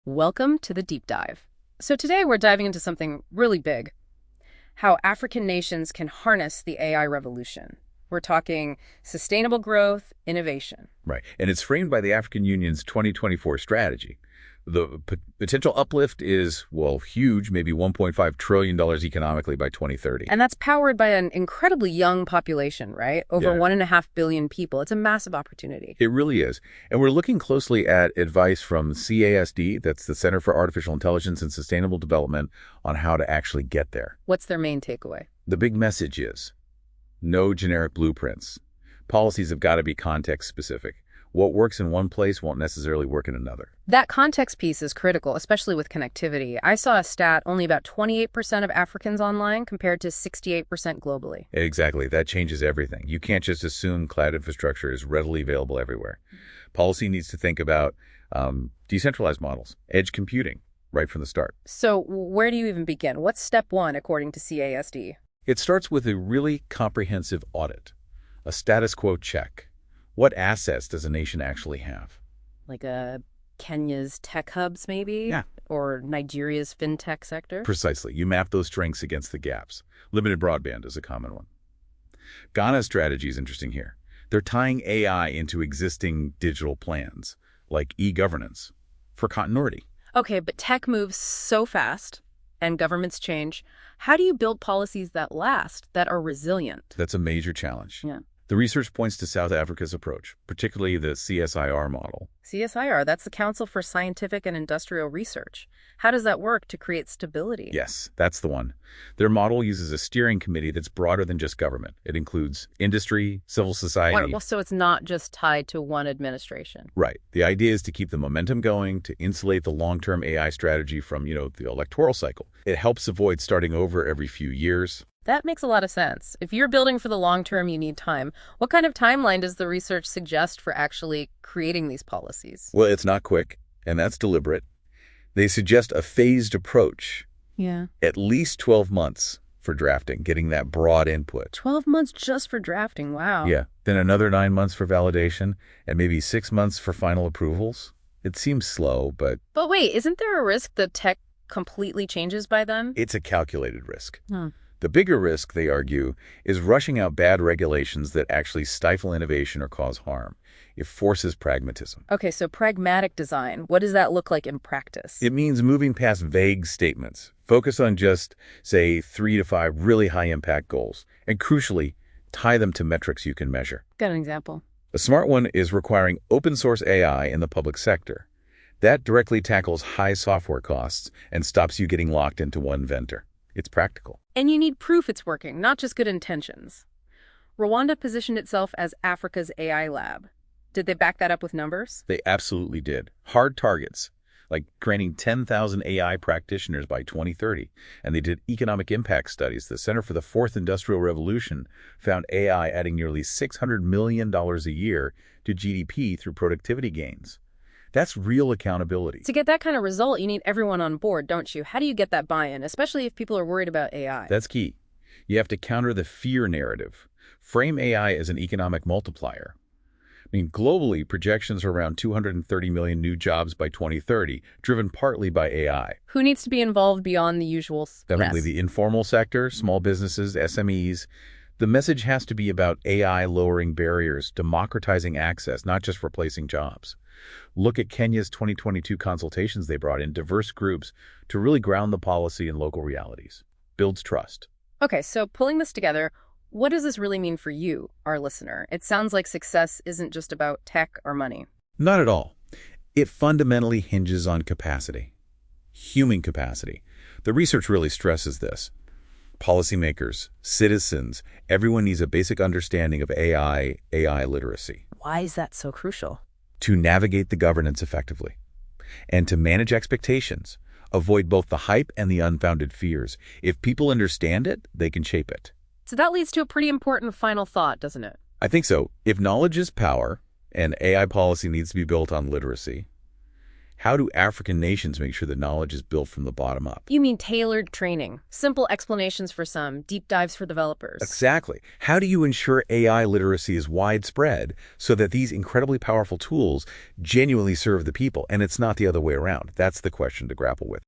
Welcome to the deep dive. So today we're diving into something really big, how African nations can harness the AI revolution. We're talking sustainable growth, innovation. Right. And it's framed by the African Union's 2024 strategy. The potential uplift is, well, huge, maybe $1.5 trillion economically by 2030. And that's powered by an incredibly young population, right? Over 1.5 billion people. It's a massive opportunity. It really is. And we're looking closely at advice from CAISD, that's the Center for Artificial Intelligence and Sustainable Development, on how to actually get there. What's their main takeaway? The big message is no generic blueprints. Policies have got to be context specific. What works in one place won't necessarily work in another. That context piece is critical, especially with connectivity. I saw a stat, only about 28% of Africans online compared to 68% globally. Exactly. That changes everything. You can't just assume cloud infrastructure is readily available everywhere. Policy needs to think about decentralized models, edge computing, right from the start. So where do you even begin? What's step one, according to CAISD? It starts with a really comprehensive audit, a status quo check. What assets does a nation actually have? Like Kenya's tech hubs, maybe? Yeah. Or Nigeria's fintech sector? Precisely. You map those strengths against the gaps. Limited broadband is a common one. Ghana's strategy is interesting here. They're tying AI into existing digital plans, like e-governance, for continuity. Okay, but tech moves so fast and governments change. How do you build policies that last, that are resilient? That's a major challenge. Yeah. The research points to South Africa's approach, particularly the CSIR model. CSIR, that's the Council for Scientific and Industrial Research. How does that work to create stability? Yes, that's the one. Their model uses a steering committee that's broader than just government. It includes industry, civil society. Well, so it's not just tied to one administration. Right. The idea is to keep the momentum going, to insulate the long-term AI strategy from, the electoral cycle. It helps avoid starting over every few years. That makes a lot of sense. If you're building for the long term, you need time. What kind of timeline does the research suggest for actually creating these policies? Well, it's not quick, and that's deliberate. They suggest a phased approach. Yeah. At least 12 months for drafting, getting that broad input. 12 months just for drafting, wow. Yeah. Then another 9 months for validation, and maybe 6 months for final approvals. It seems slow, but... But wait, isn't there a risk that tech completely changes by then? It's a calculated risk. Huh. The bigger risk, they argue, is rushing out bad regulations that actually stifle innovation or cause harm. It forces pragmatism. Okay, so pragmatic design, what does that look like in practice? It means moving past vague statements. Focus on just, say, 3 to 5 really high-impact goals. And crucially, tie them to metrics you can measure. Got an example. A smart one is requiring open-source AI in the public sector. That directly tackles high software costs and stops you getting locked into one vendor. It's practical. And you need proof it's working, not just good intentions. Rwanda positioned itself as Africa's AI lab. Did they back that up with numbers? They absolutely did. Hard targets, like granting 10,000 AI practitioners by 2030. And they did economic impact studies. The Center for the Fourth Industrial Revolution found AI adding nearly $600 million a year to GDP through productivity gains. That's real accountability. To get that kind of result, you need everyone on board, don't you? How do you get that buy-in, especially if people are worried about AI? That's key. You have to counter the fear narrative. Frame AI as an economic multiplier. Globally, projections are around 230 million new jobs by 2030, driven partly by AI. Who needs to be involved beyond the usual Definitely the informal sector, small businesses, SMEs. The message has to be about AI lowering barriers, democratizing access, not just replacing jobs. Look at Kenya's 2022 consultations they brought in diverse groups to really ground the policy in local realities. Builds trust. Okay, so pulling this together, what does this really mean for you, our listener? It sounds like success isn't just about tech or money. Not at all. It fundamentally hinges on capacity. Human capacity. The research really stresses this. Policymakers, citizens, everyone needs a basic understanding of AI literacy. Why is that so crucial? To navigate the governance effectively, and to manage expectations, avoid both the hype and the unfounded fears. If people understand it, they can shape it. So that leads to a pretty important final thought, doesn't it? I think so. If knowledge is power, and AI policy needs to be built on literacy, How do African nations make sure the knowledge is built from the bottom up? You mean tailored training, simple explanations for some, deep dives for developers. Exactly. How do you ensure AI literacy is widespread so that these incredibly powerful tools genuinely serve the people and it's not the other way around? That's the question to grapple with.